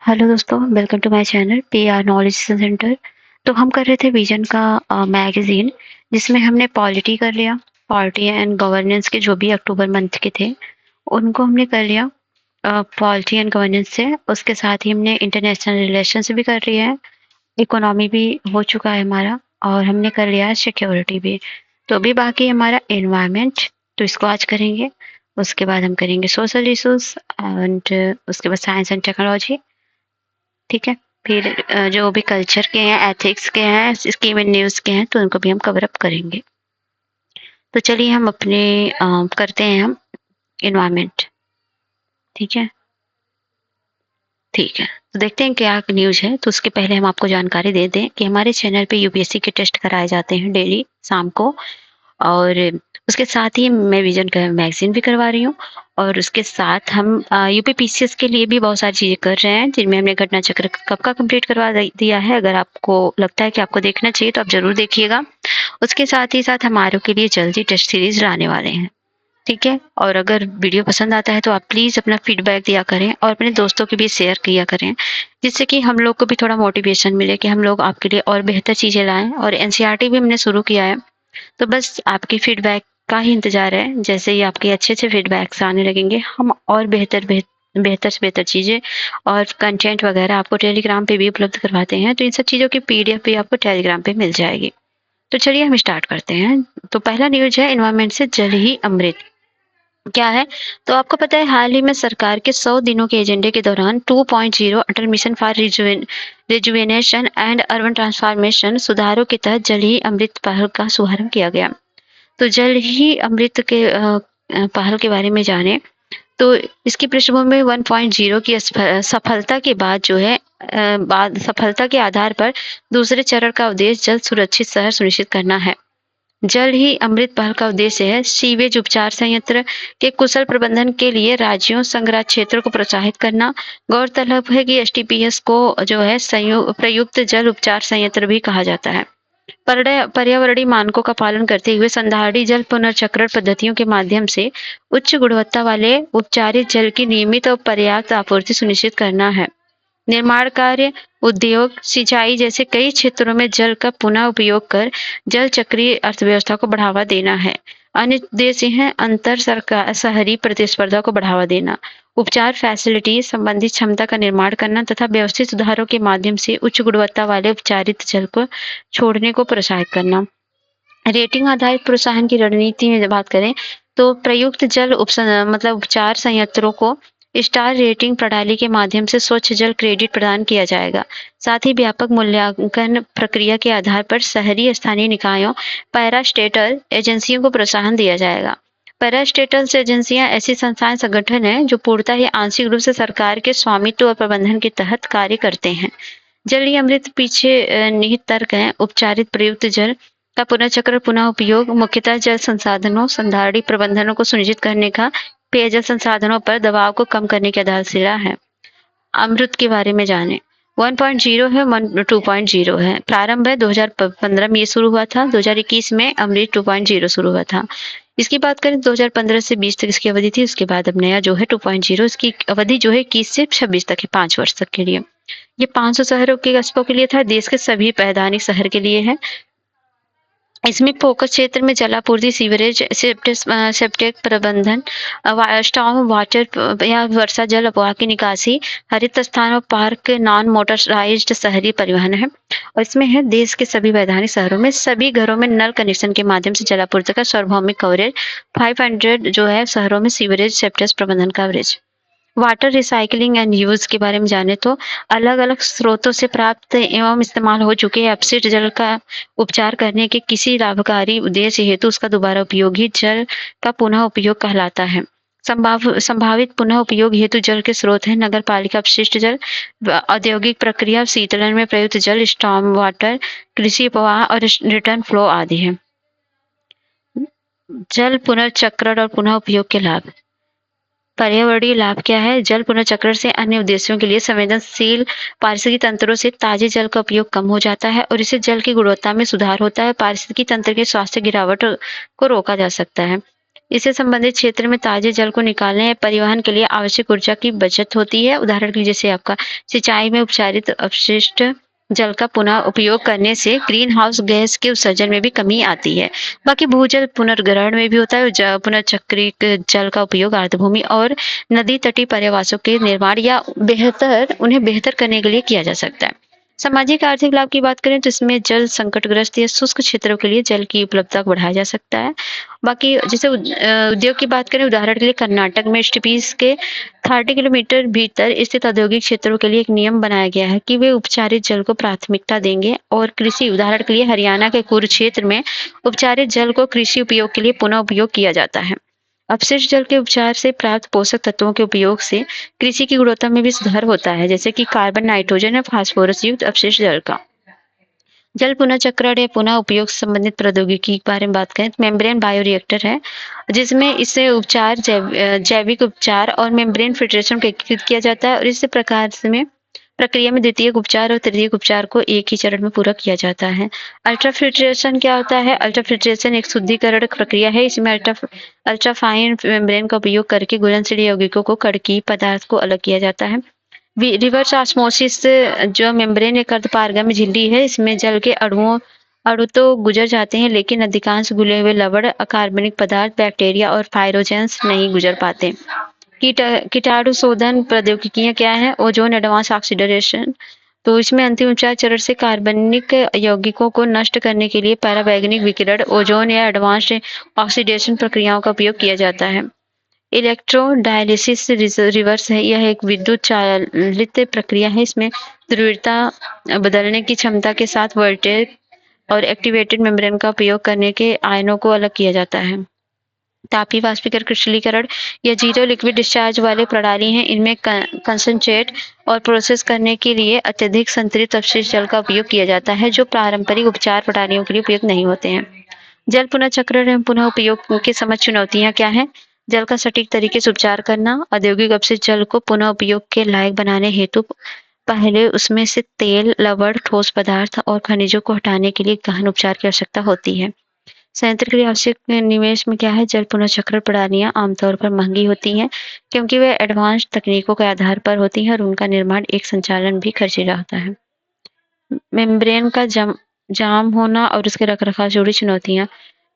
Hello दोस्तों, welcome to my channel PR knowledge centre. तो हम कर रहे थे विजन का मैगज़ीन, जिसमें हमने पॉलिटी कर लिया। पॉलिटी एंड गवर्नेंस के जो भी अक्टूबर मंथ के थे, उनको हमने कर लिया पॉलिटी एंड गवर्नेंस से। उसके साथ ही हमने इंटरनेशनल रिलेशंस भी कर लिया है, इकोनॉमी भी हो चुका है हमारा, और हमने कर लिया है सिक्योरिटी भी। तो अभी बाकी हमारा एनवायरनमेंट, तो इसको आज करेंगे। उसके बाद हम करेंगे सोशल इश्यूज़ एंड उसके बाद साइंस एंड टेक्नोलॉजी। ठीक है। फिर जो भी कल्चर के हैं, एथिक्स के हैं, स्कीम एंड न्यूज़ के हैं, तो उनको भी हम कवर अप करेंगे। तो चलिए हम अपने करते हैं हम एनवायरनमेंट। ठीक है। ठीक है, तो देखते हैं क्या न्यूज़ है। तो उसके पहले हम आपको जानकारी दे दें कि हमारे चैनल पे यूपीएससी के टेस्ट कराए जाते हैं डेली शाम को, और उसके साथ ही मैं विजन का मैगज़ीन भी करवा रही हूँ। और उसके साथ हम यूपी पीसीएस के लिए भी बहुत सारी चीज़ें कर रहे हैं, जिनमें हमने घटना चक्र कब का कंप्लीट करवा दिया है। अगर आपको लगता है कि आपको देखना चाहिए तो आप ज़रूर देखिएगा। उसके साथ ही साथ हम आरओ के लिए जल्दी टेस्ट सीरीज़ लाने वाले हैं। ठीक है। और अगर वीडियो पसंद आता है तो आप प्लीज़ अपना फीडबैक दिया करें और अपने दोस्तों के भी शेयर किया करें, जिससे कि हम लोग को भी थोड़ा मोटिवेशन मिले कि हम लोग आपके लिए और बेहतर चीज़ें लाएँ। और एनसीईआरटी भी हमने शुरू किया है, तो बस आपकी फीडबैक का ही इंतज़ार है। जैसे ही आपके अच्छे-अच्छे फीडबैक्स आने लगेंगे, हम और बेहतर से बेहतर चीज़ें और कंटेंट वगैरह आपको टेलीग्राम पे भी उपलब्ध करवाते हैं। तो इन सब चीज़ों की पीडीएफ भी आपको टेलीग्राम पे मिल जाएगी। तो चलिए हम स्टार्ट करते हैं। तो पहला न्यूज़ है एनवायरनमेंट से जल ही अमृत। क्या है? तो आपको पता है, हाल ही में सरकार के 100 दिनों के एजेंडे के दौरान 2.0 Atal mission for rejuvenation and urban transformation सुधारों के तहत जल ही अमृत पहल का शुभारंभ किया गया। तो जल ही अमृत के पहल के बारे में जाने, तो इसकी पृष्ठभूमि में 1.0 की सफलता के बाद जो है बाद सफलता के आधार पर दूसरे चरण का उद्देश्य जल सुरक्षित शहर सुनिश्चित करना है। जल ही अमृत पहल का उद्देश्य है सीवेज उपचार संयंत्र के कुशल प्रबंधन के लिए राज्यों संग्रह क्षेत्रों को प्रोत्साहित करना। गौरतलब है कि एसटीपीएस को जो है प्रयुक्त जल उपचार संयंत्र भी कहा जाता है। पर्यावरणीय मानकों का पालन करते हुए संधारणीय जल पुनर्चक्रण पद्धतियों के माध्यम से उच्च गुणवत्ता वाले उपचारित जल की नियमित और पर्याप्त आपूर्ति सुनिश्चित करना है। निर्माण कार्य, उद्योग, सिंचाई जैसे कई क्षेत्रों में जल का पुनः उपयोग कर जल चक्रीय अर्थव्यवस्था को बढ़ावा देना है। अन्य उद्देश्य हैं अंतर सरकार शहरी प्रतिस्पर्धा को बढ़ावा देना, उपचार फैसिलिटी संबंधित क्षमता का निर्माण करना तथा व्यवस्थित सुधारों के माध्यम से उच्च गुणवत्ता वाले उपचारित जल को छोड़ने को प्रोत्साहित करना। रेटिंग आधारित प्रोत्साहन की रणनीति में बात करें, तो प्रयुक्त जल उपचार संयंत्रों को स्टार रेटिंग प्रणाली के माध्यम से स्वच्छ जल क्रेडिट प्रदान किया जाएगा। साथ ही व्यापक मूल्यांकन प्रक्रिया के आधार पर शहरी स्थानीय निकायों पैरास्टेटल एजेंसियों को प्रोत्साहन दिया जाएगा। पैरास्टेटल एजेंसियां ऐसी संस्थाएं संगठन हैं जो पूर्णतः या आंशिक रूप से सरकार के स्वामित्व और प्रबंधन के तहत कार्य करते हैं। जल ही अमृत पीछे निहित तर्क है उपचारित प्रयुक्त जल का पुनर्चक्र पुनः उपयोग मुख्यतः जल संसाधनों संधारणीय प्रबंधनों को सुनिश्चित करने का पेयजल संसाधनों पर दबाव को कम करने की आधारशिला है। अमृत के बारे में जाने, 1.0 है, 2.0 है। प्रारंभ है 2015 में ये शुरू हुआ था, 2021 में अमृत 2.0 शुरू हुआ था। इसकी बात करें 2015 से 20 तक इसकी अवधि थी। उसके बाद अब नया जो है 2.0, इसकी अवधि जो है 21 से 26 तक है, 5 वर्ष तक के लिए। ये 500 शहरों के कस्बों के लिए था, देश के सभी पैदानिक शहर के लिए है। इसमें फोकस क्षेत्र में जलापूर्ति, सीवरेज, सेप्टिक प्रबंधन, स्टॉर्म वाटर या वर्षा जल अपवाह की निकासी, हरित स्थानों, पार्क, नॉन मोटराइज्ड शहरी परिवहन है। और इसमें है देश के सभी वैधानिक शहरों में सभी घरों में नल कनेक्शन के माध्यम से जलापूर्ति का सार्वभौमिक कवरेज, 500 जो है शहरों में सीवरेज सेप्टिक प्रबंधन coverage. Water recycling and use के बारे में जाने, तो अलग अलग स्रोतों से प्राप्त एवं इस्तेमाल हो चुके अपशिष्ट जल का उपचार करने के किसी लाभकारी उद्देश्य हेतु उसका दोबारा उपयोग ही जल का पुनः उपयोग कहलाता है। संभावित पुनः उपयोग हेतु जल के स्रोत है नगर पालिका अपशिष्ट जल, औद्योगिक प्रक्रिया शीतलन में प्रयुक्त जल, स्टॉर्म वाटर, कृषि प्रवाह और रिटर्न फ्लो आदि है। जल पुनर्चक्रण और पुनः उपयोग के लाभ। पर्यावरणीय लाभ क्या है? जल पुनर्चक्रण से अन्य उद्देश्यों के लिए संवेदनशील पारिस्थितिकी तंत्रों से ताजे जल का उपयोग कम हो जाता है और इससे जल की गुणवत्ता में सुधार होता है। पारिस्थितिकी तंत्र के स्वास्थ्य गिरावट को रोका जा सकता है। इससे संबंधित क्षेत्र में ताजे जल को निकालने या परिवहन के लिए आवश्यक ऊर्जा की बचत होती है। उदाहरण के लिए जैसे आपका सिंचाई में उपचारित अपशिष्ट जल का पुनः उपयोग करने से ग्रीन हाउस गैस के उत्सर्जन में भी कमी आती है। बाकी भूजल पुनर्ग्रहण में भी होता है। पुनर्चक्रित जल का उपयोग आर्द्रभूमि और नदी तटीय पर्यावासों के निर्माण या उन्हें बेहतर करने के लिए किया जा सकता है। सामाजिक आर्थिक लाभ की बात करें तो इसमें जल संकटग्रस्त या शुष्क क्षेत्रों के लिए जल की उपलब्धता को बढ़ाया जा सकता है। बाकी जैसे उद्योग की बात करें, उदाहरण के लिए कर्नाटक में एसटीपीज के 30 किलोमीटर भीतर स्थित औद्योगिक क्षेत्रों के लिए एक नियम बनाया गया है कि वे उपचारित जल को प्राथमिकता देंगे। और कृषि, उदाहरण के लिए हरियाणा के कुरुक्षेत्र में उपचारित जल को कृषि उपयोग के लिए पुनः उपयोग किया जाता है। अपशिष्ट जल के उपचार से प्राप्त पोषक तत्वों के उपयोग से कृषि की गुणवत्ता में भी सुधार होता है, जैसे कि कार्बन, नाइट्रोजन और फास्फोरस युक्त अपशिष्ट जल का। जल पुनर्चक्रण या पुनः उपयोग से संबंधित प्रौद्योगिकी के बारे में बात करें तो मेम्ब्रेन बायोरिएक्टर है, जिसमें इससे जैविक उपचार और मेम्ब्रेन फिल्ट्रेशन को एकीकृत किया जाता है और इस प्रकार से में प्रक्रिया में द्वितीयक उपचार और तृतीयक उपचार को एक ही चरण में पूरा किया जाता है। अल्ट्रा फिल्ट्रेशन क्या होता है? अल्ट्रा फिल्ट्रेशन एक शुद्धिकरण प्रक्रिया है। इसमें अल्ट्रा फाइन मेम्ब्रेन का उपयोग करके घुलनशील यौगिकों को कड़की पदार्थ को अलग किया जाता है। रिवर्स ऑस्मोसिस जो मेम्ब्रेन एक अर्धपारगम्य झिल्ली है, इसमें जल के अणु तो गुजर जाते हैं, लेकिन अधिकांश घुले हुए लवण, अकार्बनिक पदार्थ, बैक्टीरिया और फाइरोजेंस नहीं गुजर पाते। कीटाणु शोधन प्रौद्योगिकियां क्या है? ओजोन एडवांस ऑक्सीडरेशन, तो इसमें अंतिम उपचार चरण से कार्बनिक यौगिकों को नष्ट करने के लिए पराबैंगनी विकिरण, ओजोन या एडवांस्ड ऑक्सीडेशन प्रक्रियाओं का उपयोग किया जाता है। इलेक्ट्रोडायलिसिस रिवर्स है, यह एक विद्युत चालित प्रक्रिया है। इसमें ध्रुवीयता बदलने की क्षमता के साथ वोल्टेज और एक्टिवेटेड मेम्ब्रेन का उपयोग करने के आयनों को अलग किया जाता है। तापीय वाष्पीकरण क्रिस्टलीकरण, यह जीरो लिक्विड डिस्चार्ज वाले प्रणाली हैं। इनमें कंसंट्रेट और प्रोसेस करने के लिए अत्यधिक संतृप्त अपशिष्ट जल का उपयोग किया जाता है, जो पारंपरिक उपचार प्रणालियों के लिए उपयुक्त नहीं होते हैं। जल पुनर्चक्रण एवं पुनः उपयोग के समझ चुनौतियां क्या हैं? जल का सटीक तरीके से उपचार करना, औद्योगिक अपशिष्ट जल को पुनः उपयोग के लायक बनाने हेतु पहले उसमें से तेल, लवण, ठोस पदार्थ और खनिजों को हटाने के लिए गहन उपचार की आवश्यकता होती है। संयंत्र के लिए आवश्यक निवेश में क्या है? जल पुनर्चक्रण प्रणालियां आमतौर पर महंगी होती हैं, क्योंकि वे एडवांस तकनीकों के आधार पर होती हैं और उनका निर्माण एक संचालन भी खर्चीला होता है। मेम्ब्रेन का जाम होना और उसके रखरखाव जुड़ी चुनौतियां,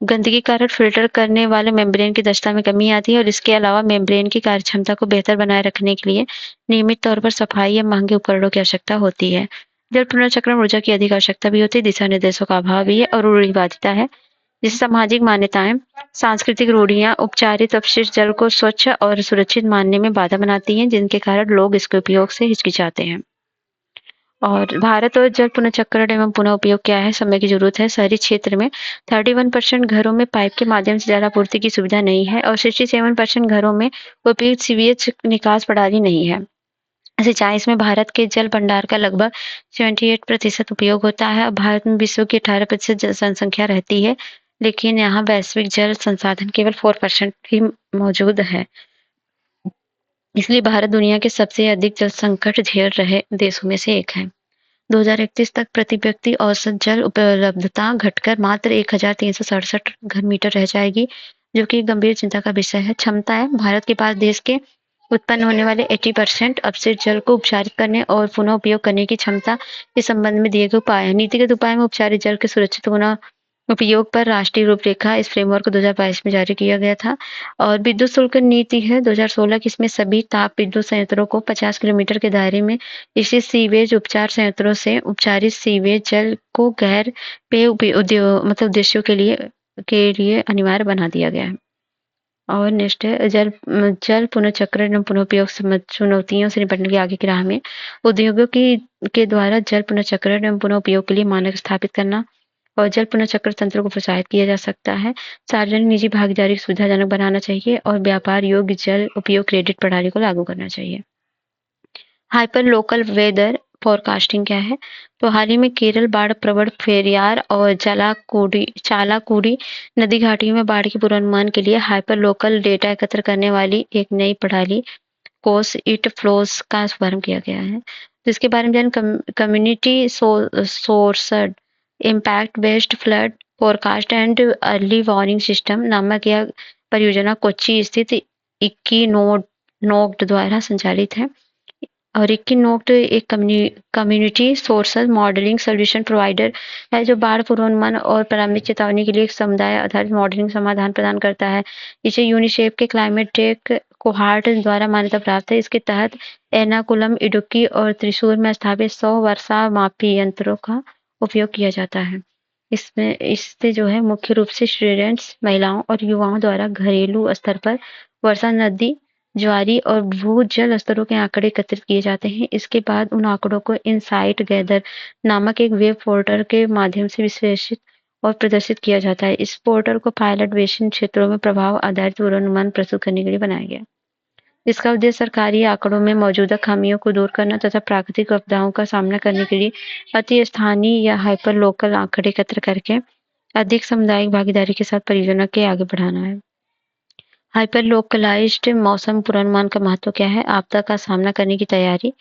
गंदगी कारण फिल्टर करने वाले मेम्ब्रेन की दक्षता में कमी आती है और इसके अलावा मेम्ब्रेन की कार्यक्षमता को बेहतर बनाए रखने के लिए नियमित तौर पर सफाई या महंगे उपकरणों की आवश्यकता होती है। जल पुनर्चक्रण ऊर्जा की अधिक आवश्यकता भी होती है, दिशा निर्देशों का अभाव भी है और रूढ़िवादिता है। जैसे सामाजिक मान्यताएं, सांस्कृतिक रूढ़ियां उपचारित अपशिष्ट जल को स्वच्छ और सुरक्षित मानने में बाधा बनाती हैं, जिनके कारण लोग इसके उपयोग से हिचकिचाते हैं। और भारत और जल पुनर्चक्रण एवं पुनः उपयोग क्या है? समय की जरूरत है। शहरी क्षेत्र में 31% घरों में पाइप के माध्यम से जल आपूर्ति की सुविधा नहीं है और 67% घरों में उपयुक्त सीवेज निकास प्रणाली नहीं है। सिंचाई में भारत के जल भंडार का लगभग 78% उपयोग होता है। भारत में विश्व की 18% जनसंख्या रहती है, लेकिन यहाँ वैश्विक जल संसाधन केवल 4% ही मौजूद है। इसलिए भारत दुनिया के सबसे अधिक जल संकट झेल रहे देशों में से एक है। 2031 तक प्रति व्यक्ति औसत जल उपलब्धता घटकर मात्र 1367 घन मीटर रह जाएगी, जो कि गंभीर चिंता का विषय है। क्षमता है, भारत के पास देश के उत्पन्न होने वाले 80% अपशिष्ट जल को उपचारित करने और पुनः उपयोग करने की क्षमता के संबंध में दिए गए उपाय है। नीतिगत उपाय में उपचारित जल के सुरक्षित पुनः उपयोग पर राष्ट्रीय रूपरेखा इस फ्रेमवर्क को 2022 में जारी किया गया था। और विद्युत शुल्क नीति है 2016 की, इसमें सभी ताप विद्युत संयंत्रों को 50 किलोमीटर के दायरे में स्थित सीवेज उपचार संयंत्रों से उपचारित सीवेज जल को गैर पेय उद्योग उद्देश्यों के लिए अनिवार्य बना दिया गया है। और नेक्स्ट है जल पुनर्चक्रण एवं पुनः उपयोग चुनौतियों से निपटने की आगे की राह में उद्योगों के द्वारा जल पुनर्चक्रण एवं पुनः उपयोग के लिए मानक स्थापित करना और जल पुनर्चक्र तंत्र को प्रोत्साहित किया जा सकता है। सार्वजनिक निजी भागीदारी को सुविधाजनक बनाना चाहिए और व्यापार योग्य जल उपयोग क्रेडिट प्रणाली को लागू करना चाहिए। हाइपर लोकल वेदर फोरकास्टिंग क्या है? तो हाल ही में केरल बाढ़ प्रवण पेरियार और चालाकुडी नदी घाटियों में बाढ़ के पूर्वानुमान के लिए हाइपर लोकल डेटा एकत्र करने वाली एक नई प्रणाली कोस इट फ्लोस का शुभारंभ किया गया है। तो इसके बारे में जान community sourced impact based flood forecast and early warning system नामक यह परियोजना कोच्चि स्थित इक्की नोड द्वारा संचालित है और इक्कीनोक्ट एक कम्युनिटी सोर्सल मॉडलिंग सॉल्यूशन प्रोवाइडर है जो बाढ़ पूर्वानुमान और प्रारंभिक चेतावनी के लिए एक समुदाय आधारित मॉडलिंग समाधान प्रदान करता है। इसे यूनिसेफ के क्लाइमेट टेक कोहार्ट द्वारा मान्यता प्राप्त है। इसके तहत एर्नाकुलम, इडुक्की और त्रिशूर में स्थापित 100 वर्षा मापी यंत्रों का उपयोग किया जाता है। इसमें इससे जो है मुख्य रूप से स्टूडेंट्स, महिलाओं और युवाओं द्वारा घरेलू स्तर पर वर्षा, नदी, ज्वारी और भू-जल स्तरों के आंकड़े एकत्रित किए जाते हैं। इसके बाद उन आंकड़ों को इनसाइट गैदर नामक एक वेब पोर्टल के माध्यम से विश्लेषित और प्रदर्शित किया जाता है। इस पोर्टल को पायलट बेसिन क्षेत्रों में प्रभाव आधारित पूर्वानुमान प्रस्तुत करने के लिए बनाया गया है। इसका उद्देश्य सरकारी आंकड़ों में मौजूदा खामियों को दूर करना तथा प्राकृतिक आपदाओं का सामना करने के लिए अति स्थानीय या हाइपर लोकल आंकड़े एकत्र करके अधिक सामुदायिक भागीदारी के साथ परियोजना के आगे बढ़ाना है। हाइपर लोकलाइज्ड मौसम पूर्वानुमान का महत्व क्या है? आपदा का सामना करने की तैयारी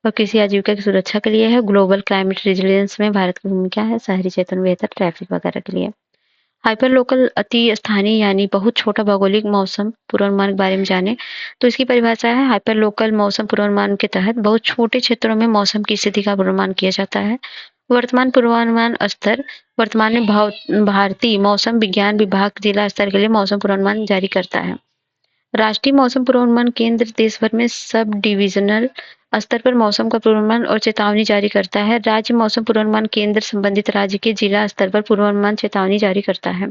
और कृषि आजीविका की सुरक्षा के लिए है। ग्लोबल क्लाइमेट रेजिलियंस में भारत की भूमिका है। शहरी क्षेत्र में बेहतर ट्रैफिक वगैरह के लिए। हाइपर लोकल अति स्थानीय यानी बहुत छोटा भौगोलिक मौसम पूर्वानुमान के बारे में जाने तो इसकी परिभाषा है हाइपर लोकल मौसम पूर्वानुमान के तहत बहुत छोटे क्षेत्रों में मौसम की स्थिति का पूर्वानुमान किया जाता है। वर्तमान पूर्वानुमान स्तर वर्तमान में भारतीय मौसम विज्ञान विभाग जिला स्तर के लिए मौसम पूर्वानुमान जारी करता है। राष्ट्रीय मौसम पूर्वानुमान केंद्र देश भर में सब डिविजनल स्तर पर मौसम का पूर्वानुमान और चेतावनी जारी करता है। राज्य मौसम पूर्वानुमान केंद्र संबंधित राज्य के जिला स्तर पर पूर्वानुमान चेतावनी जारी करता है।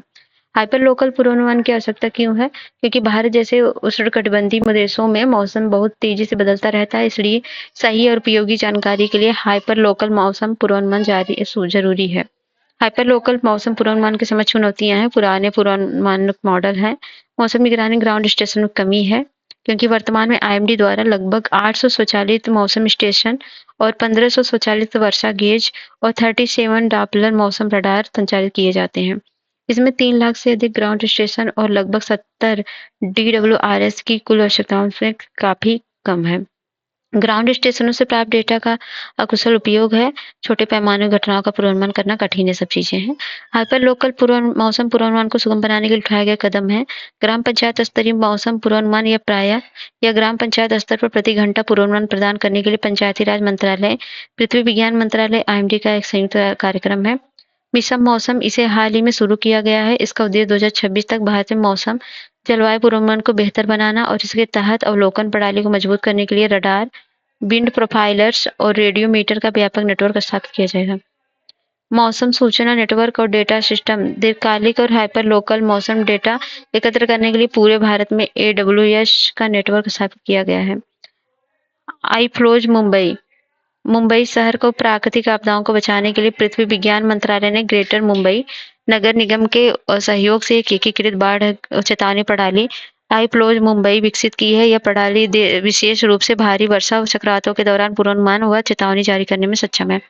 हाइपर लोकल पूर्वानुमान की आवश्यकता क्यों है? क्योंकि भारत जैसे उष्णकटिबंधीय देशों में मौसम बहुत तेजी से बदलता रहता है, इसलिए सही और उपयोगी जानकारी के लिए हाइपर लोकल मौसम पूर्वानुमान जारी जरूरी है। हाइपर लोकल मौसम पूर्वानुमान की समझ चुनौतियां हैं। पुराने पूर्वानुमान मॉडल है। मौसम निगरानी ग्राउंड स्टेशन में कमी है क्योंकि वर्तमान में आईएमडी द्वारा लगभग 800 स्वचालित मौसम स्टेशन और 1500 स्वचालित वर्षा गेज और 37 डॉपलर मौसम रडार संचालित किए जाते हैं। इसमें 3 लाख से अधिक ग्राउंड स्टेशन और लगभग 70 डीडब्ल्यूआरएस की कुल आवश्यकताओं से काफी कम है। ग्राउंड स्टेशनों से प्राप्त डेटा का अकुशल उपयोग है। छोटे पैमाने घटनाओं का पूर्वानुमान करना कठिन है, सब चीजें हैं। हाइपर लोकल मौसम पूर्वानुमान को सुगम बनाने के लिए उठाए गए कदम है ग्राम पंचायत स्तरीय मौसम पूर्वानुमान या ग्राम पंचायत स्तर पर प्रति घंटा पूर्वानुमान प्रदान करने के लिए पंचायती राज मंत्रालय, पृथ्वी विज्ञान मंत्रालय, आईएमडी का एक संयुक्त कार्यक्रम है। मिशन मौसम इसे हाल ही में शुरू किया गया है। इसका उद्देश्य 2026 तक भारत में मौसम जलवायु पूर्वानुमान को बेहतर बनाना और इसके तहत अवलोकन प्रणाली को मजबूत करने के लिए रडार, विंड प्रोफाइलर्स और रेडियोमीटर का व्यापक नेटवर्क स्थापित किया जाएगा। मौसम सूचना नेटवर्क और डेटा सिस्टम दीर्घकालिक और हाइपर लोकल मौसम डेटा एकत्र करने के लिए पूरे भारत में AWS का नेटवर्क स्थापित किया गया है। आईफ्लोज मुंबई शहर को प्राकृतिक आपदाओं को बचाने के लिए पृथ्वी विज्ञान मंत्रालय ने ग्रेटर मुंबई नगर निगम के सहयोग से एक एकीकृत बाढ़ चेतावनी प्रणाली आईफ्लोज मुंबई विकसित की है। यह प्रणाली विशेष रूप से भारी वर्षा और चक्रवातों के दौरान पूर्वानुमान व चेतावनी जारी करने में सक्षम है।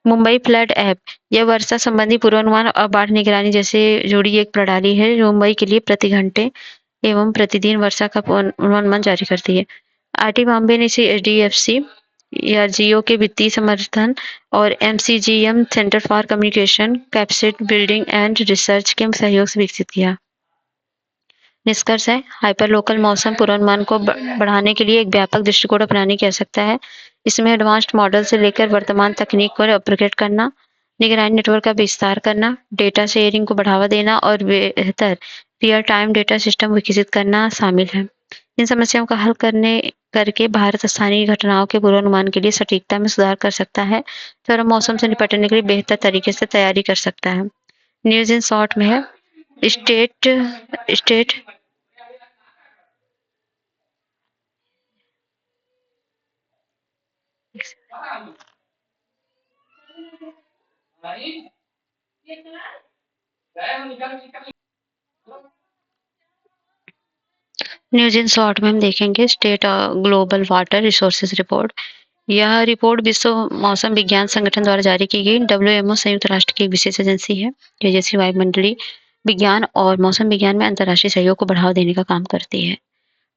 मुंबई फ्लड ऐप यह वर्षा संबंधी पूर्वानुमान और बाढ़ निगरानी जैसे जुड़ी एक प्रणाली है जो मुंबई के लिए प्रति घंटे एवं प्रतिदिन वर्षा का पूर्वानुमान जारी करती है। आईटी बॉम्बे ने इसे HDFC या जियो के वित्तीय समर्थन और MCGM centre for communication capacity building and research के सहयोग से विकसित किया। निष्कर्ष है हाइपर लोकल मौसम पूर्वानुमान को बढ़ाने के लिए एक व्यापक दृष्टिकोण अपनाने की आवश्यकता है। इसमें एडवांस्ड मॉडल से लेकर वर्तमान तकनीक को अपग्रेड करना, निगरानी नेटवर्क का विस्तार करना, डेटा शेयरिंग को बढ़ावा देना और बेहतर रियल टाइम डेटा सिस्टम विकसित करना शामिल है। इन समस्याओं का हल करके भारत स्थानीय घटनाओं के पूर्वानुमान के लिए सटीकता में सुधार कर सकता है, चरम मौसम से निपटने के लिए बेहतर तरीके से तैयारी कर सकता है। न्यूज इन शॉर्ट में है स्टेट न्यूज इन शॉर्ट में हम देखेंगे state global water resources report. यह रिपोर्ट विश्व मौसम विज्ञान संगठन द्वारा जारी की गई WMO संयुक्त राष्ट्र की एक विशेष एजेंसी है जो जैसे वायुमंडलीय विज्ञान और मौसम विज्ञान में अंतर्राष्ट्रीय सहयोग को बढ़ावा देने का काम करती है।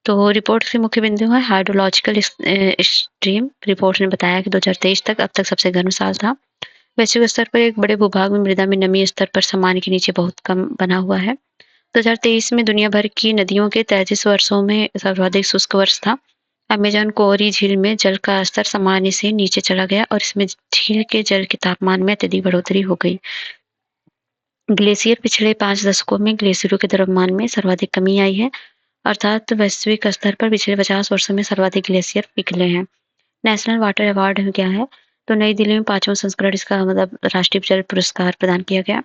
तो रिपोर्ट के मुख्य बिंदु है हाइड्रोलॉजिकल स्ट्रीम। रिपोर्ट ने बताया कि 2023 तक अब तक सबसे गर्म साल था। वैश्विक स्तर पर एक बड़े भूभाग में मृदा में नमी स्तर पर सामान्य के नीचे बहुत कम बना हुआ है। 2023 में दुनिया भर की नदियों के 33 वर्षों में सर्वाधिक शुष्क वर्ष था। अमेज़न कोरी झील में जल का स्तर सामान्य से नीचे चला गया और इसमें झील के जल के तापमान में अत्यधिक बढ़ोतरी हो गई। ग्लेशियर पिछले 5 दशकों में ग्लेशियरों के द्रव्यमान में सर्वाधिक कमी आई है, अर्थात वैश्विक स्तर पर पिछले 50 वर्षों में सर्वाधिक ग्लेशियर पिघले हैं। नेशनल वाटर अवार्ड क्या है? तो नई दिल्ली में 5वां संस्करण इसका मतलब राष्ट्रीय जल पुरस्कार प्रदान किया गया।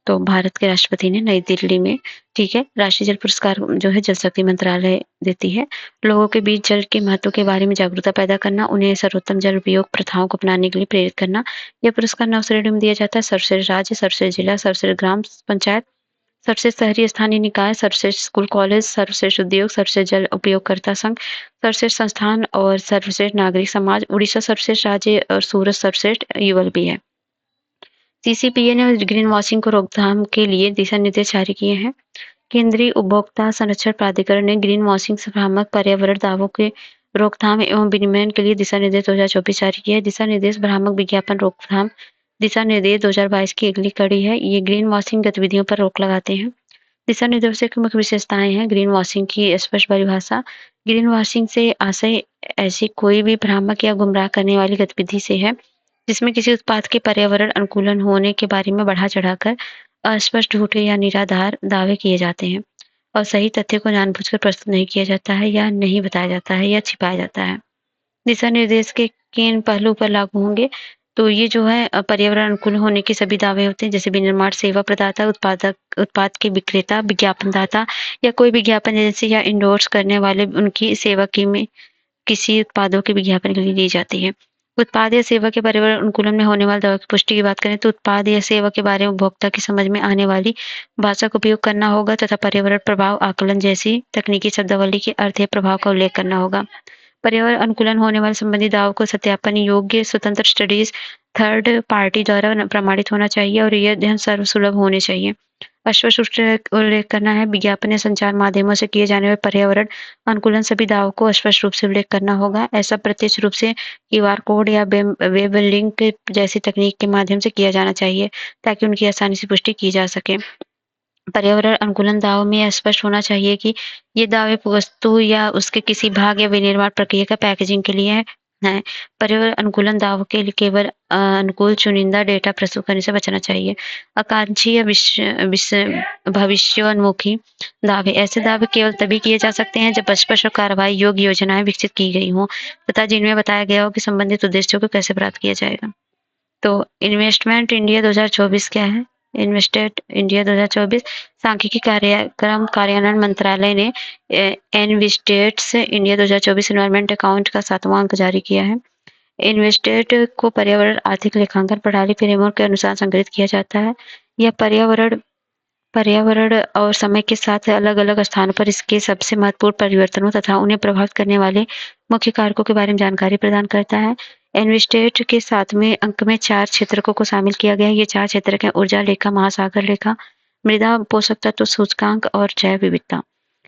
तो भारत के राष्ट्रपति ने नई दिल्ली में, ठीक है, राष्ट्रीय जल पुरस्कार जो है जल शक्ति मंत्रालय देती है। लोगों के बीच जल के महत्व के बारे में जागरूकता पैदा करना, उन्हें सर्वोत्तम जल उपयोग प्रथाओं को अपनाने के लिए प्रेरित करना। यह पुरस्कार 9 श्रेणियों में दिया जाता है: सर्वश्रेष्ठ राज्य, सर्वश्रेष्ठ जिला, सर्वश्रेष्ठ ग्राम पंचायत, सर्वश्रेष्ठ शहरी स्थानीय निकाय, सर्वश्रेष्ठ स्कूल कॉलेज, सर्वश्रेष्ठ उद्योग, सर्वश्रेष्ठ जल उपयोगकर्ता संघ, सर्वश्रेष्ठ संस्थान और सर्वश्रेष्ठ नागरिक समाज। उड़ीसा सर्वश्रेष्ठ राज्य और सूरत सर्वश्रेष्ठ युगल भी है। सीसीपीए ने ग्रीन वॉशिंग को रोकथाम के लिए दिशा निर्देश जारी किए हैं। केंद्रीय उपभोक्ता संरक्षण प्राधिकरण ने ग्रीन वॉशिंग से भ्रामक पर्यावरण दावों के रोकथाम एवं विनियमन के लिए दिशा निर्देश 2024 जारी किया है। दिशा निर्देश भ्रामक विज्ञापन रोकथाम दिशा निर्देश 2022 की अगली कड़ी है। ये ग्रीन वॉशिंग गतिविधियों पर रोक लगाते हैं। दिशा निर्देशों की मुख्य विशेषताएं हैं: ग्रीन वॉशिंग की स्पष्ट परिभाषा। ग्रीन वॉशिंग से आशय ऐसी कोई भी भ्रामक या गुमराह करने वाली गतिविधि से है जिसमें किसी उत्पाद के पर्यावरण अनुकूलन होने के बारे में बढ़ा चढ़ाकर अस्पष्ट, झूठे या निराधार दावे किए जाते हैं और सही तथ्य को जानबूझकर प्रस्तुत नहीं किया जाता है या नहीं बताया जाता है या छिपाया जाता है। दिशा निर्देश के किन पहलू पर लागू होंगे? तो ये जो है पर्यावरण अनुकूल होने के सभी दावे होते हैं, जैसे विनिर्माण सेवा प्रदाता, उत्पाद के विक्रेता, विज्ञापनदाता या कोई विज्ञापन एजेंसी या इंडोर्स करने वाले उनकी सेवा की में किसी उत्पादों के विज्ञापन के लिए दी जाती है। उत्पाद या सेवा के पर्यावरण अनुकूलन में होने वाले दावों की पुष्टि की बात करें तो उत्पाद या सेवा के बारे में उपभोक्ता की समझ में आने वाली भाषा का उपयोग करना होगा तथा पर्यावरण प्रभाव आकलन जैसी तकनीकी शब्दावली के अर्थ या प्रभाव का उल्लेख करना होगा। पर्यावरण अनुकूलन होने वाले संबंधी दावों को सत्यापन योग्य स्वतंत्र स्टडीज थर्ड पार्टी द्वारा प्रमाणित होना चाहिए और यह अध्ययन सर्वसुलभ होने चाहिए। स्पष्ट रूप से उल्लेख करना है, विज्ञापन या संचार माध्यमों से किए जाने वाले पर्यावरण अनुकूलन सभी दावों को स्पष्ट रूप से उल्लेख करना होगा। ऐसा प्रत्यक्ष रूप से क्यूआर कोड या वेब लिंक जैसी तकनीक के माध्यम से किया जाना चाहिए ताकि उनकी आसानी से पुष्टि की जा सके। पर्यावरण अनुकूलन दावों में यह स्पष्ट होना चाहिए कि ये दावे वस्तु या उसके किसी भाग या विनिर्माण प्रक्रिया का पैकेजिंग के लिए है। पर्यावरण अनुकूलन दावों के लिए केवल अनुकूल चुनिंदा डेटा प्रस्तुत करने से बचना चाहिए। आकांक्षी या भविष्योन्मुखी दावे, ऐसे दावे केवल तभी किए जा सकते हैं जब स्पष्ट और कार्रवाई योग्य योजनाएं विकसित की गई हों तथा जिनमें बताया गया हो कि संबंधित उद्देश्यों को कैसे प्राप्त किया जाएगा। तो इन्वेस्टमेंट इंडिया 2024 क्या है? इन्वेस्टेड इंडिया 2024 सांख्यिकी कार्यक्रम कार्यान्वयन मंत्रालय ने इन्वेस्टेट्स इंडिया 2024 इन्वायरमेंट अकाउंट का 7वां अंक जारी किया है। इन्वेस्टेड को पर्यावरण आर्थिक लेखांकन प्रणाली फ्रेमवर्क के अनुसार संग्रहित किया जाता है। यह पर्यावरण और समय के साथ अलग-अलग स्थानों पर इसके सबसे महत्वपूर्ण परिवर्तनों तथा उन्हें प्रभावित करने वाले मुख्य कारकों के बारे में जानकारी प्रदान करता है। इन्वेस्टेट के 7वें अंक में 4 क्षेत्रकों को शामिल किया गया है। ये 4 क्षेत्रक हैं: ऊर्जा लेखा, महासागर लेखा, मृदा पोषक तत्व सूचकांक और जैव विविधता।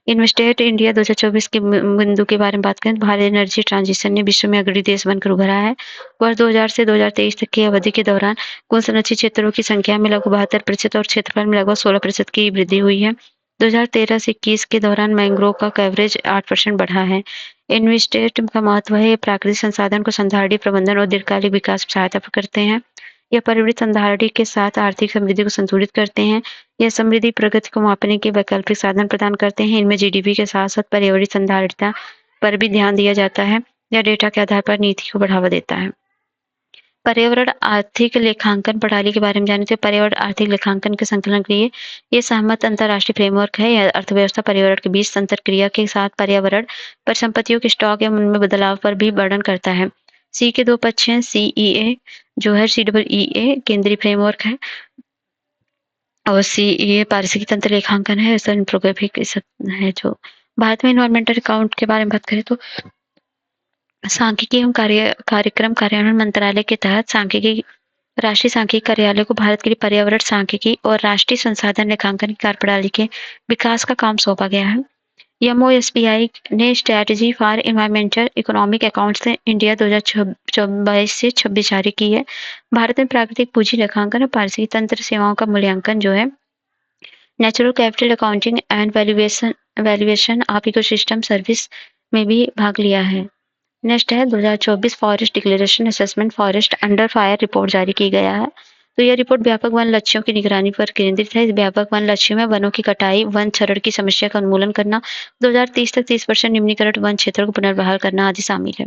इन्वेस्टेट इंडिया 2024 के बिंदु के बारे में बात करें तो भारत एनर्जी ट्रांजिशन ने विश्व में अग्रणी देश बनकर उभरा है। वर्ष 2000 से 2023 तक की अवधि के दौरान कुल संरक्षित क्षेत्रों की संख्या में लगभग 72% और क्षेत्रफल में लगभग 16% की वृद्धि हुई है। 2013 से 21 के दौरान मैंग्रोव का कवरेज 8% बढ़ा है। इन्वेस्टेट का महत्व है प्राकृतिक संसाधन को संधारणीय प्रबंधन और दीर्घकालिक विकास में सहायता करते हैं। यह परिवृत्त संधारणीय के साथ आर्थिक समृद्धि को संतुलित करते हैं। यह समृद्धि प्रगति को मापने के वैकल्पिक साधन प्रदान करते हैं। इनमें जीडीपी के साथ साथ पर्यावरणीय संधारणीयता पर भी ध्यान दिया जाता है। यह डेटा के आधार पर नीति को बढ़ावा देता है। पर्यावरण आर्थिक लेखांकन प्रणाली के बारे में जाने तो पर्यावरण आर्थिक लेखांकन के संकलन के लिए ये सहमत अंतर्राष्ट्रीय फ्रेमवर्क है। यह अर्थव्यवस्था पर्यावरण के बीच अंतरक्रिया के साथ पर्यावरण परिसंपत्तियों के स्टॉक या उनमें बदलाव पर भी वर्णन करता है। सी के 2 पक्ष हैं। सीईए जो है CEE केंद्रीय फ्रेमवर्क है और सीईए पारिस्थितिक तंत्र लेखांकन है। प्रोग्राफिक है। जो भारत में इन्वायरमेंटल अकाउंट के बारे में बात करें तो सांख्यिकी एवं कार्यक्रम कार्यान्वयन मंत्रालय के तहत राष्ट्रीय सांख्यिकी कार्यालय को भारत के लिए पर्यावरण सांख्यिकी और राष्ट्रीय संसाधन लेखांकन की कार्यप्रणाली के विकास का काम सौंपा गया है। MoSPI ने strategy for environmental economic accounts India 2022 से 26 जारी की है। भारत में प्राकृतिक पूंजी लेखांकन और पारिस्थितिक तंत्र सेवाओं का मूल्यांकन जो है natural capital accounting and valuation आप इकोसिस्टम सर्विस में भी भाग लिया है। नेक्स्ट है 2024 forest declaration assessment forest under fire report जारी की गया है। तो यह रिपोर्ट व्यापक वन लक्ष्यों की निगरानी पर केंद्रित है। इस व्यापक वन लक्ष्यों में वनों की कटाई, वन क्षरण की समस्या का उन्मूलन करना, 2030 तक 30% निम्नीकृत वन क्षेत्रों को पुनर्बहाल करना आदि शामिल है।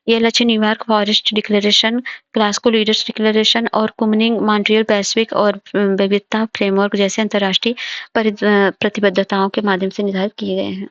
यह लक्ष्य New York forest declaration, Glasgow leaders declaration और कुमनिंग मॉन्ट्रियल वैश्विक और विविधता फ्रेमवर्क जैसे अंतर्राष्ट्रीय प्रतिबद्धताओं के माध्यम से निर्धारित किए गए हैं।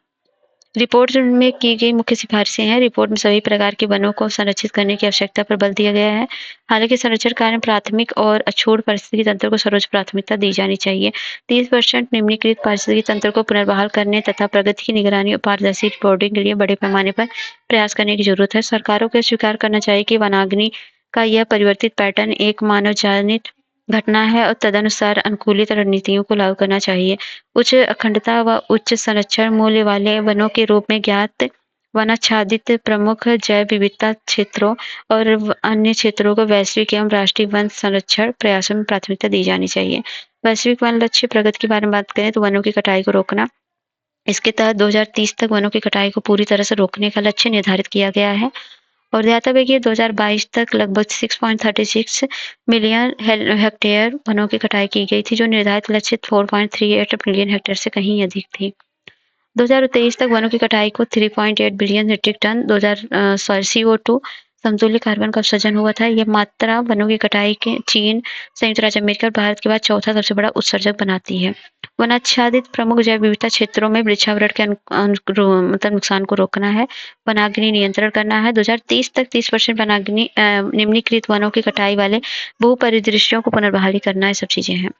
रिपोर्ट में की गई मुख्य सिफारिशें हैं। रिपोर्ट में सभी प्रकार के वनों को संरक्षित करने की आवश्यकता पर बल दिया गया है। हालांकि संरक्षण कार्य में प्राथमिक और अछूत पारिस्थितिकी तंत्र को सर्वोच्च प्राथमिकता दी जानी चाहिए। 30% निम्नीकृत पारिस्थितिकी तंत्र को पुनर्बहाल करने तथा प्रगति की निगरानी और पारदर्शी रिपोर्टिंग के लिए बड़े पैमाने पर प्रयास करने की जरूरत है। सरकारों को स्वीकार करना चाहिए कि वनाग्नि का यह परिवर्तित पैटर्न एक मानव जनित घटना है और तदनुसार अनुकूलित रणनीतियों को लागू करना चाहिए। उच्च अखंडता व उच्च संरक्षण मूल्य वाले वनों के रूप में ज्ञात वनाच्छादित प्रमुख जैव विविधता क्षेत्रों और अन्य क्षेत्रों को वैश्विक एवं राष्ट्रीय वन संरक्षण प्रयासों में प्राथमिकता दी जानी चाहिए। वैश्विक वन लक्ष्य प्रगति के बारे में बात करें तो वनों की कटाई को रोकना। इसके तहत 2030 तक वनों की कटाई को पूरी तरह से रोकने का लक्ष्य निर्धारित किया गया है और ज्ञातव्य कि 2022 तक लगभग 6.36 मिलियन हेक्टेयर वनों की कटाई की गई थी, जो निर्धारित लक्ष्य 4.38 मिलियन हेक्टेयर से कहीं अधिक थी। 2023 तक वनों की कटाई को 3.8 बिलियन मीट्रिक टन CO2 समतुल्य कार्बन का उत्सर्जन हुआ था। यह मात्रा वनों की कटाई के चीन, संयुक्त राज्य अमेरिका और भारत के बाद चौथा सबसे बड़ा उत्सर्जक बनाती है। वनाच्छादित प्रमुख जैव विविधता क्षेत्रों में वृक्षावरण के मतलब नुकसान को रोकना है, वनाग्नि नियंत्रण करना है। 2030 तक 30% वनाग्नि निम्नीकृत वनों की कटाई वाले भू परिदृश्यों को पुनर्बहाली करना, ये सब चीजें हैं।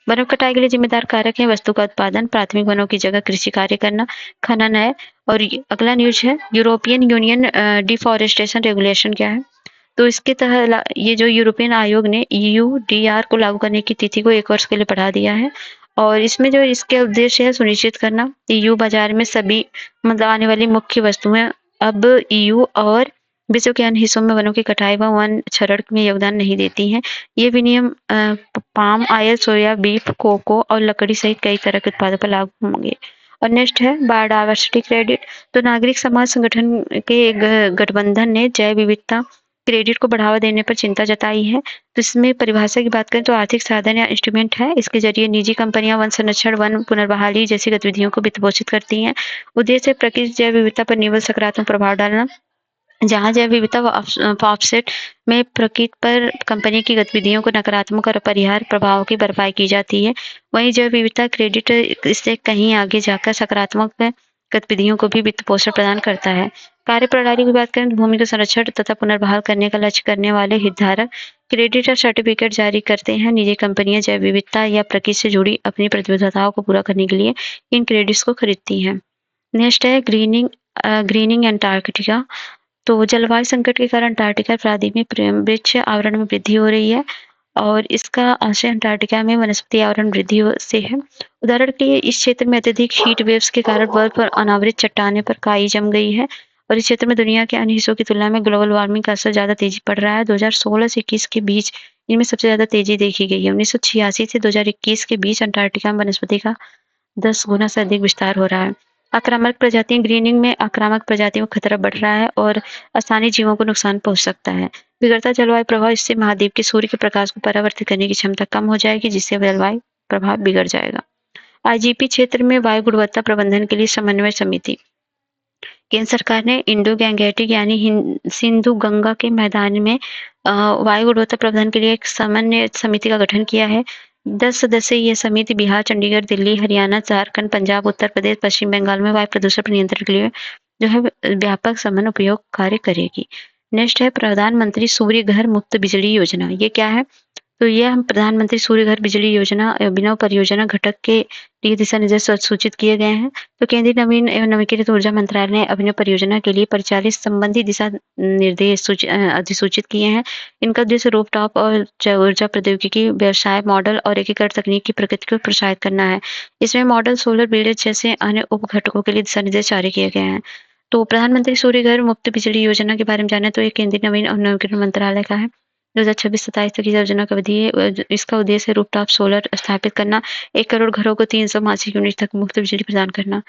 वनों कटाई के लिए जिम्मेदार कारक है वस्तु का उत्पादन, प्राथमिक वनों की जगह कृषि कार्य करना, खनन है। और अगला न्यूज है यूरोपियन यूनियन डिफॉरेस्टेशन रेगुलेशन क्या है। तो इसके तहत ये जो यूरोपियन आयोग ने EUDR को लागू करने की तिथि को 1 वर्ष के लिए बढ़ा दिया है और इसमें जो इसके उद्देश्य है सुनिश्चित करना EU बाजार में सभी मतलब आने वाली मुख्य वस्तुएं अब EU और विश्व के अन्य हिस्सों में वनों की कटाई व वन क्षरण में योगदान नहीं देती हैं। ये विनियम पाम ऑयल, सोया, बीफ, कोको और लकड़ी सहित कई तरह के उत्पादों पर लागू होंगे। और नेक्स्ट है बायोडायवर्सिटी क्रेडिट। तो नागरिक समाज संगठन के गठबंधन ने जैव विविधता क्रेडिट को बढ़ावा देने पर चिंता जताई है। तो इसमें परिभाषा की बात करें तो आर्थिक साधन या इंस्ट्रूमेंट है। इसके जरिए निजी कंपनियां वन संरक्षण, वन पुनर्बहाली जैसी गतिविधियों को वित्त पोषित करती हैं। उद्देश्य प्रकृति जैव विविधता पर निवल सकारात्मक प्रभाव डालना। जहां जैव विविधता व ऑफसेट में प्रकृति पर कंपनी की गतिविधियों को नकारात्मक और अपरिहार्य प्रभावों की भरपाई की जाती है, वहीं जैव विविधता क्रेडिट इससे कहीं आगे जाकर सकारात्मक गतिविधियों को भी वित्त पोषण प्रदान करता है। कार्य प्रणाली की बात करें तो भूमि का संरक्षण तथा पुनर्बहाल करने का लक्ष्य करने वाले हितधारक क्रेडिट और सर्टिफिकेट जारी करते हैं। निजी कंपनियां जैव विविधता या प्रकृति से जुड़ी अपनी प्रतिबद्धताओं को पूरा करने के लिए इन क्रेडिट्स को खरीदती हैं। नेक्स्ट है ग्रीनिंग अंटार्कटिका। तो जलवायु संकट के कारण अंटार्कटिका प्रायद्वीप में वृक्ष आवरण में वृद्धि हो रही है और इसका आशय अंटार्कटिका में वनस्पति आवरण वृद्धि से है। उदाहरण के लिए इस क्षेत्र में अत्यधिक हीट वेव्स के कारण बर्फ और अनावृत चट्टाने पर काई जम गई है और इस क्षेत्र में दुनिया के अन्य हिस्सों की तुलना में ग्लोबल वार्मिंग का असर ज्यादा तेजी पड़ रहा है। 2016 से 21 के बीच इनमें सबसे ज्यादा तेजी देखी गई है। 1986 से 2021 के बीच अंटार्कटिका में वनस्पति का 10 गुना से अधिक विस्तार हो रहा है। आक्रामक प्रजातियां ग्रीनिंग में आक्रामक प्रजातियों का खतरा बढ़ रहा है और स्थानीय जीवों को नुकसान पहुंच सकता है। बिगड़ता जलवायु प्रभाव, इससे महाद्वीप के सूर्य के प्रकाश को परावर्तित करने की क्षमता कम हो जाएगी, जिससे जलवायु प्रभाव बिगड़ जाएगा। IGP क्षेत्र में वायु गुणवत्ता प्रबंधन के लिए समन्वय समिति। केंद्र सरकार ने इंडो गैंगेटिक यानी सिंधु गंगा के मैदान में वायु गुणवत्ता प्रबंधन के लिए एक समन्वय समिति का गठन किया है। 10 सदस्यीय यह समिति बिहार, चंडीगढ़, दिल्ली, हरियाणा, झारखंड, पंजाब, उत्तर प्रदेश, पश्चिम बंगाल में वायु प्रदूषण पर नियंत्रण के लिए जो है व्यापक समन्वय उपयोग कार्य करेगी। नेक्स्ट है प्रधानमंत्री सूर्य घर मुफ्त बिजली योजना। ये क्या है? तो यह हम प्रधानमंत्री सूर्य घर बिजली योजना अभिनव परियोजना घटक के लिए दिशा निर्देश सूचित किए गए हैं। तो केंद्रीय नवीन एवं नवीकरणीय ऊर्जा मंत्रालय ने अभिनव परियोजना के लिए परिचालित संबंधी दिशा निर्देश अधिसूचित किए हैं। इनका उद्देश्य रूफटॉप और ऊर्जा प्रौद्योगिकी व्यवसाय मॉडल और एकीकृत तकनीक की प्रकृति को प्रोत्साहित करना है। इसमें मॉडल, सोलर विलेज जैसे अन्य उप घटकों के लिए दिशा निर्देश जारी किए गए हैं। तो प्रधानमंत्री सूर्य घर मुफ्त बिजली योजना के बारे में जाने तो ये केंद्रीय नवीन और नवीकरण मंत्रालय का है। 2026-27 तक की योजना की अवधि है। इसका उद्देश्य है रूफटॉप सोलर स्थापित करना, 1 करोड़ घरों को 300 मासिक यूनिट तक मुफ्त बिजली प्रदान करना।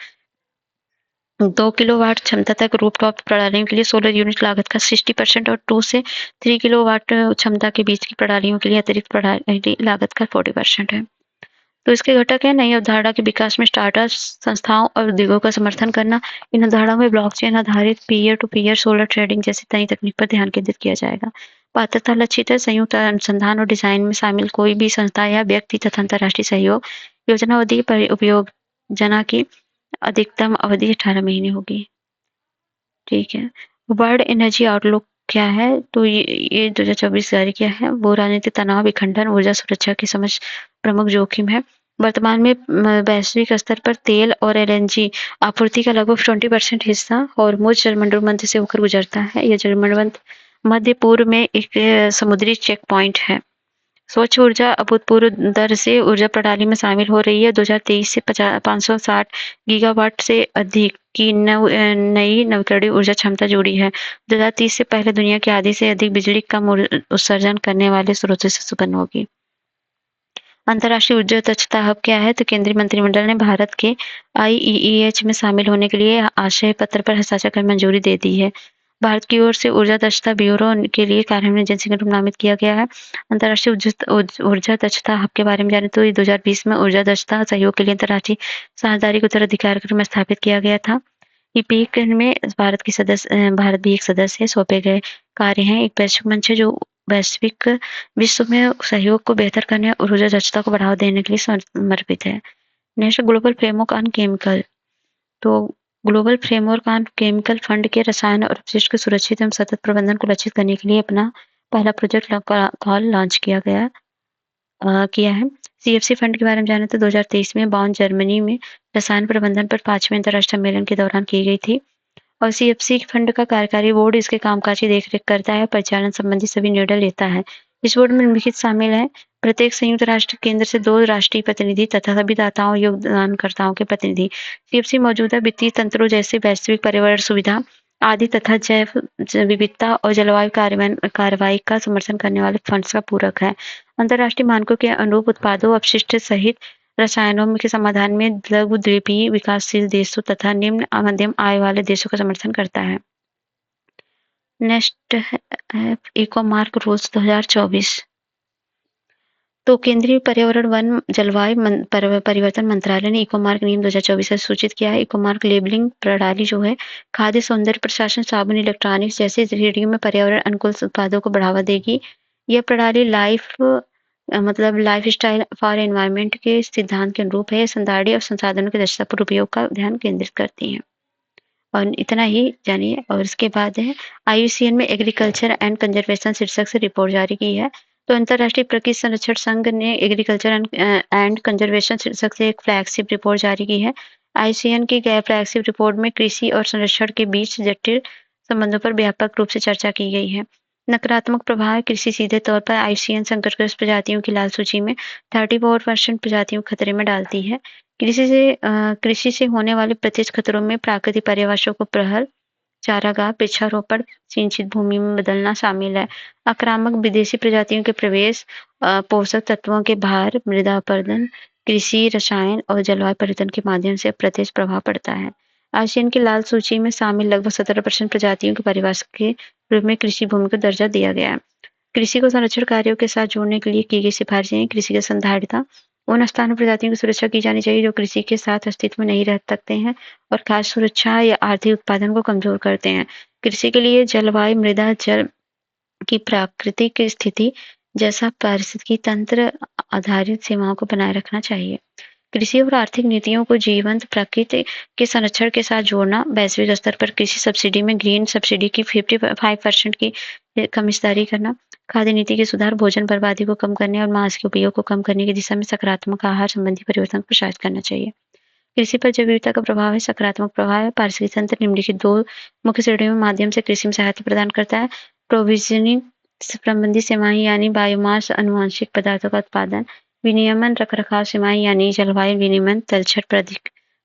2 किलोवाट क्षमता तक रूफटॉप प्रणालियों के लिए सोलर यूनिट लागत का 60% और 2 से 3 किलोवाट क्षमता के बीच की प्रणालियों के लिए अतिरिक्त प्रणाली लागत का 40% है। तो इसके घटक हैं नई अवधारणा के विकास में स्टार्टअप्स, संस्थाओं और उद्योगों का समर्थन करना। इन अवधारणाओं में ब्लॉकचेन आधारित peer to peer solar trading जैसी नई तकनीक पर ध्यान केंद्रित किया जाएगा। पात्रता लक्षित है संयुक्त अनुसंधान और डिजाइन में शामिल कोई भी संस्था या व्यक्ति तथा अंतर्राष्ट्रीय सहयोग। योजना अवधि पर उपयोजना की अधिकतम अवधि 18 महीने होगी। ठीक है। वर्ल्ड एनर्जी आउटलुक क्या है? तो ये 2024 जारी किया है। वो राजनीतिक तनाव, विखंडन, ऊर्जा सुरक्षा की समझ प्रमुख जोखिम है। वर्तमान में वैश्विक स्तर पर तेल और एलएनजी आपूर्ति का लगभग 20% हिस्सा हॉर्मुज़ जलमंडल मध्य से होकर गुजरता है। यह जलमंडल मध्य पूर्व में एक समुद्री चेक पॉइंट है। स्वच्छ ऊर्जा अभूतपूर्व दर से ऊर्जा प्रणाली में शामिल हो रही है। 2023 से 560 गीगावाट से अधिक की नई नवीकरणीय ऊर्जा क्षमता जुड़ी है। 2030 से पहले दुनिया की आधी से अधिक बिजली कम उत्सर्जन करने वाले स्रोतों से उत्पन्न होगी। अंतर्राष्ट्रीय ऊर्जा दक्षता हब क्या है? तो केंद्रीय मंत्रिमंडल ने भारत के आईईईएच में शामिल होने के लिए आशय पत्र पर हस्ताक्षर कर मंजूरी दे दी है। भारत की ओर से ऊर्जा दक्षता ब्यूरो के लिए कार्यान्वयन एजेंसी का रूप नामित किया गया है। अंतर्राष्ट्रीय ऊर्जा दक्षता हब के बारे में जाने तो 2020 में ऊर्जा दक्षता सहयोग के लिए अंतर्राष्ट्रीय साझेदारी को उत्तराधिकार में स्थापित किया गया था। ईपीक में भारत भी एक सदस्य है। सौंपे गए कार्य हैं एक वैश्विक मंच है जो वैश्विक विश्व में सहयोग को बेहतर करने और ऊर्जा दक्षता को बढ़ावा देने के लिए समर्पित है। National global framework on chemical, तो global framework on chemical fund के रसायन और अपशिष्ट के सुरक्षित एवं सतत प्रबंधन को लक्षित करने के लिए अपना पहला प्रोजेक्ट कॉल लॉन्च किया है। सीएफसी फंड के बारे में जाने तो 2023 में बॉन जर्मनी में रसायन प्रबंधन पर 5वें अंतर्राष्ट्रीय सम्मेलन के दौरान की गई थी। और सीएफसी फंड का कार्यकारी बोर्ड इसके कामकाज की देखरेख करता है, परिचालन संबंधी सभी निर्णय लेता है। इस बोर्ड में निम्नलिखित शामिल है प्रत्येक संयुक्त राष्ट्र केंद्र से 2 राष्ट्रीय प्रतिनिधि तथा सभी दाताओं योगदानकर्ताओं के प्रतिनिधि। सीएफसी मौजूदा वित्तीय तंत्रों जैसे वैश्विक पर्यावरण सुविधा आदि तथा जैव विविधता और जलवायु कार्रवाई का समर्थन करने वाले फंड्स का पूरक है। अंतर्राष्ट्रीय मानकों के अनुरूप उत्पादों, अपशिष्ट सहित रसायनों के समाधान में लघु द्वीपीय विकासशील देशों तथा निम्न मध्यम आय वाले देशों का समर्थन करता है। नेक्स्ट है इकोमार्क रूल्स 2024। तो केंद्रीय पर्यावरण वन जलवायु परिवर्तन मंत्रालय ने इकोमार्क नियम 2024 से सूचित किया है। इकोमार्क लेबलिंग प्रणाली जो है खाद्य, सौंदर्य प्रशासन, साबुन, इलेक्ट्रॉनिक्स जैसे श्रेणियों में पर्यावरण अनुकूल उत्पादों को बढ़ावा देगी। यह प्रणाली लाइफ स्टाइल फॉर एनवायरनमेंट के सिद्धांत के अनुरूप है। संदाड़ी और संसाधनों के दक्षता पर उपयोग का ध्यान केंद्रित करती है। और इतना ही जानिए। और इसके बाद है आईयूसीएन में एग्रीकल्चर एंड कंजर्वेशन शीर्षक से रिपोर्ट जारी की है। तो अंतर्राष्ट्रीय प्रकृति संरक्षण संघ ने एग्रीकल्चर एंड कंजर्वेशन शीर्षक से एक फ्लैगशिप रिपोर्ट जारी की है। आईयूसीएन की फ्लैगशिप रिपोर्ट में कृषि और संरक्षण के बीच जटिल संबंधों पर व्यापक रूप से चर्चा की गई है। नकारात्मक प्रभाव कृषि सीधे तौर पर आईयूसीएन संकटग्रस्त प्रजातियों की लाल सूची में 34% प्रजातियों को खतरे में डालती है। कृषि से होने वाले प्रत्यक्ष खतरों में प्राकृतिक पर्यावरणों को प्रहल, चारागाह, वृक्षारोपण, सिंचित भूमि में बदलना शामिल है। आक्रामक विदेशी प्रजातियों के प्रवेश, पोषक तत्वों के भार, मृदा अपरदन, कृषि रसायन और जलवायु परिवर्तन के माध्यम से प्रत्यक्ष प्रभाव पड़ता है। आसियान की लाल सूची में शामिल लगभग 17% प्रजातियों के परिवार के रूप में कृषि भूमि को दर्जा दिया गया है। कृषि को संरक्षण कार्यों के साथ जोड़ने के लिए की गई सिफारिशें कृषि की संधारिता उन स्थानीय प्रजातियों की सुरक्षा की जानी चाहिए जो कृषि के साथ अस्तित्व में नहीं रह सकते हैं और खाद्य सुरक्षा या आर्थिक उत्पादन को कमजोर करते हैं। कृषि के लिए जलवायु, मृदा, जल की प्राकृतिक स्थिति जैसा पारिस्थितिकी तंत्र आधारित सीमाओं को बनाए रखना चाहिए। कृषि और आर्थिक नीतियों को जीवंत प्रकृति के संरक्षण के साथ जोड़ना, वैश्विक स्तर पर कृषि सब्सिडी में ग्रीन सब्सिडी की 55% की कम हिस्सेदारी करना, खाद्य नीति के सुधार, भोजन बर्बादी को कम करने और मांस के उपयोग को कम करने की दिशा में सकारात्मक आहार संबंधी परिवर्तन को प्रोत्साहित करना चाहिए। कृषि पर जैव विविधता का प्रभाव है। सकारात्मक प्रभाव है। पारिस्थितिकी तंत्र निम्नलिखित 2 मुख्य श्रेणियों के माध्यम से कृषि में सहायता प्रदान करता है। प्रोविजनिंग संबंधी सेवाएं यानी बायोमास, आनुवंशिक पदार्थों का उत्पादन, विनियमन, रखरखाव सेवाएं यानी जलवायु विनियमन, तलछट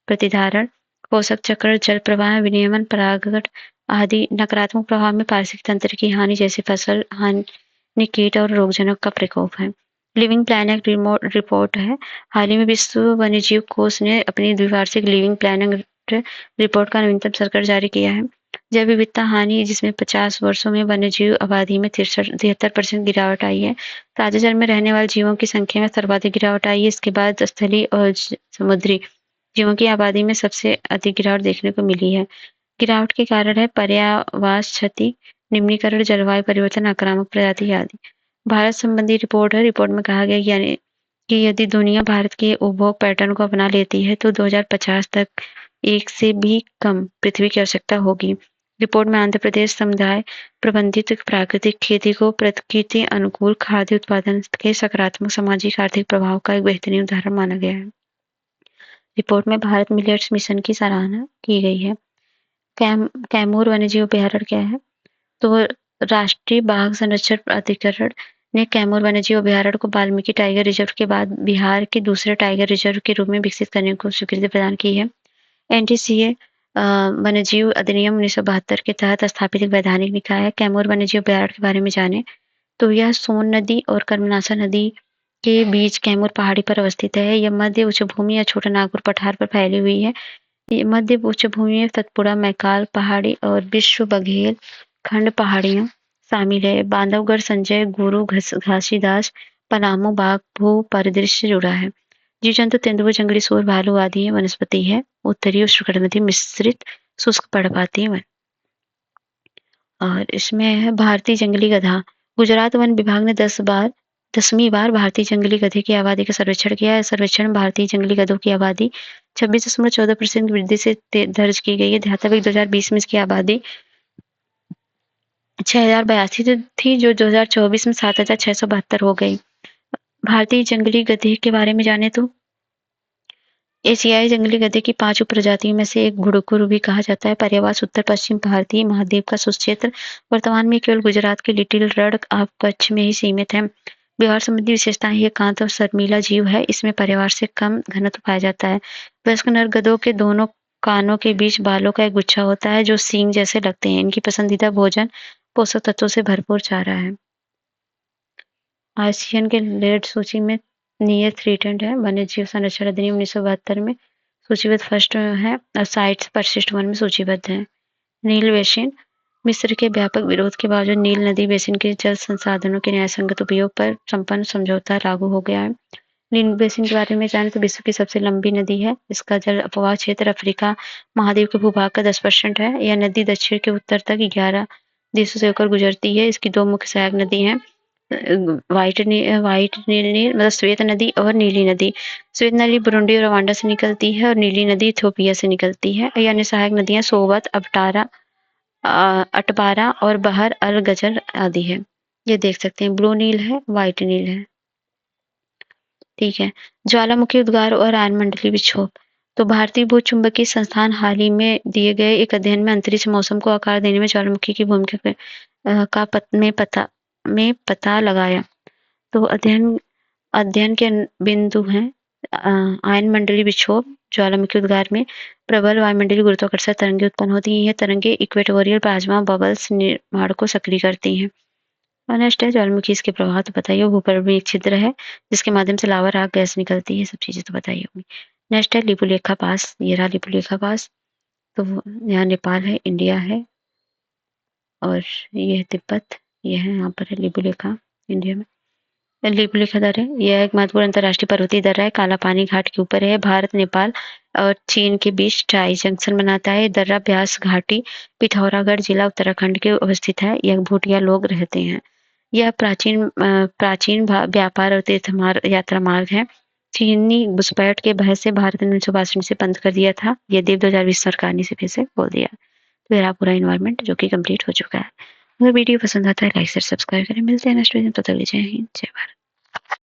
प्रतिधारण, पोषक चक्र, जल प्रवाह विनियमन, परागण आदि। नकारात्मक प्रभाव में पारिस्थितिक तंत्र की हानि जैसे फसल हानि, में कीट और रोगजनक का प्रकोप है। लिविंग प्लैनेट रिपोर्ट है। हाल ही में विश्व वन्यजीव कोष ने अपनी द्विवार्षिक लिविंग प्लैनेट रिपोर्ट का नवीनतम संस्करण जारी किया है। जैव विविधता हानि, जिसमें 50 वर्षों में वन्यजीव आबादी में 73% गिरावट आई है। ताजे जल में रहने वाले जीवों की संख्या में सर्वाधिक गिरावट आई है। इसके बाद स्थलीय और समुद्री जीवों की आबादी में सबसे अधिक गिरावट देखने को मिली है। गिरावट के कारण है पर्यावास क्षति, निम्नीकरण, जलवायु परिवर्तन, आक्रामक प्रजाति आदि। भारत संबंधी रिपोर्ट है। रिपोर्ट में कहा गया यानी कि यदि दुनिया भारत के उपभोग पैटर्न को अपना लेती है तो 2050 तक 1 से भी कम पृथ्वी की आवश्यकता होगी। रिपोर्ट में आंध्र प्रदेश समुदाय प्रबंधित प्राकृतिक खेती को प्रकृति अनुकूल खाद्य उत्पादन के सकारात्मक सामाजिक आर्थिक प्रभाव का एक बेहतरीन उदाहरण माना गया है। रिपोर्ट में भारत मिलेट्स मिशन की सराहना की गई है। कैमूर वन्यजीव अभयारण्य क्या है? तो राष्ट्रीय बाघ संरक्षण प्राधिकरण ने कैमूर वन्यजीव अभयारण्य को वाल्मीकि टाइगर रिजर्व के बाद बिहार के दूसरे टाइगर रिजर्व के रूप में विकसित करने को स्वीकृति प्रदान की है। एनटीसीए वन्यजीव अधिनियम 1972 के तहत स्थापित एक वैधानिक निकाय है। कैमूर वन्यजीव अभयारण्य के बारे में जाने तो यह सोन नदी और कर्मनासा नदी के बीच कैमूर पहाड़ी पर अवस्थित है। यह मध्य उच्चभूमि या छोटा नागपुर पठार पर फैली हुई है। मध्य उच्चभूमि में सतपुड़ा, मैकाल पहाड़ी और विश्व बघेल खंड पहाड़ियां शामिल है। बांधवगढ़, संजय गुरु, घासीदास, पलामू बाघ भू परिदृश्य जुड़ा है। जीव जंतु तेंदुआ, जंगली सूअर, भालू आदि वनस्पति है। उत्तरी उष्णकटिबंधीय मिश्रित शुष्क पर्णपाती वन। और इसमें है भारतीय जंगली गधा। गुजरात वन विभाग ने 10वीं बार भारतीय जंगली गधे की आबादी का सर्वेक्षण किया है। सर्वेक्षण में भारतीय जंगली गधों की आबादी 26.14% की वृद्धि से दर्ज की गई है। ध्यातव्य 2020 में इसकी आबादी 6082 थी, जो 2024 में 7672 हो गई। भारतीय जंगली गधे के बारे में जाने तो एशियाई जंगली गधे की 5 उपप्रजातियों में से एक घुड़ुकुर भी कहा जाता है। पर्यावास उत्तर पश्चिम भारतीय महाद्वीप का सुक्षेत्र वर्तमान में केवल गुजरात के लिटिल रड ऑफ कच्छ में ही सीमित है। व्यवहार संबंधी विशेषताएं एकांत और शर्मीला जीव है। इसमें परिवार से कम घनत्व पाया जाता है। वयस्क नर गधों के दोनों कानों के बीच बालों का एक गुच्छा होता है जो सींग जैसे लगते हैं। इनकी पसंदीदा भोजन पोषक तत्वों से भरपूर चारा है। आसियान के रेड सूची में नियर थ्रेटेंड है। वन्यजीव संरक्षण अधिनियम 1972 में सूचीबद्ध फर्स्ट है और साइट्स परिशिष्ट वन में सूचीबद्ध है। नील बेसिन। मिस्र के व्यापक विरोध के बावजूद नील नदी बेसिन के जल संसाधनों के न्यायसंगत उपयोग पर संपन्न समझौता लागू हो गया है। नील बेसिन के बारे में जाने तो विश्व की सबसे लंबी नदी है। इसका जल अपवाह क्षेत्र अफ्रीका महाद्वीप के भूभाग का 10% है। यह नदी दक्षिण के उत्तर तक 11 देशों से होकर गुजरती है। इसकी 2 मुख्य सहायक नदी हैं, व्हाइट नील मतलब श्वेत नदी और नीली नदी। श्वेत नदी बुरुंडी और रवांडा से निकलती है और नीली नदी इथियोपिया से निकलती है। यानी सहायक नदियां सोवत, अटबारा और बहर अल गजर आदि है। ये देख सकते हैं, ब्लू नील है, व्हाइट नील है। ठीक है। ज्वालामुखी उद्गार और आयनमंडलीय विक्षोभ। तो भारतीय भूचुंबकीय संस्थान हाल ही में दिए गए एक अध्ययन में अंतरिक्ष मौसम को आकार देने में ज्वालामुखी की भूमिका में पता लगाया। तो अध्ययन के बिंदु हैं आयनमंडलीय विक्षोभ। ज्वालामुखी उद्गार में प्रबल वायुमंडलीय गुरुत्वाकर्षण तरंगें उत्पन्न होती हैं। यह तरंगें इक्वेटोरियल प्लाज्मा बबल्स निर्माण को सक्रिय करती हैं। और नेक्स्ट है ज्वालामुखी, इसके प्रभाव तो बताइए। भूपर्वत में एक छिद्र है जिसके माध्यम से लावा, राख, गैस निकलती है। सब चीजें तो बताइए होंगी। नेक्स्ट है लिपुलेखा पास। ये रहा लिपुलेखा पास। तो यहाँ नेपाल है, इंडिया है और ये है तिब्बत। ये है यहाँ पर है लिपुलेखा, इंडिया में। लिपुलेखा दर्रा है, यह एक महत्वपूर्ण अंतर्राष्ट्रीय पर्वतीय दर्रा है। काला पानी घाट के ऊपर है। भारत, नेपाल और चीन के बीच टाई जंक्शन बनाता है। दर्रा ब्यास घाटी, पिथौरागढ़ जिला, उत्तराखंड के अवस्थित है। यह भूटिया लोग रहते हैं। यह प्राचीन व्यापार और तीर्थ यात्रा मार्ग है। चीनी घुसपैठ के भय से भारत ने 1962 से बंद कर दिया था। ये 2020 सरकार ने इसे फिर से खोल दिया। तो मेरा पूरा इन्वायरमेंट जो कि कंप्लीट हो चुका है। अगर वीडियो पसंद आता है लाइक शेयर सब्सक्राइब करें। मिलते हैं नेक्स्ट वीडियो में। तब तक जय हिंद, जय भारत।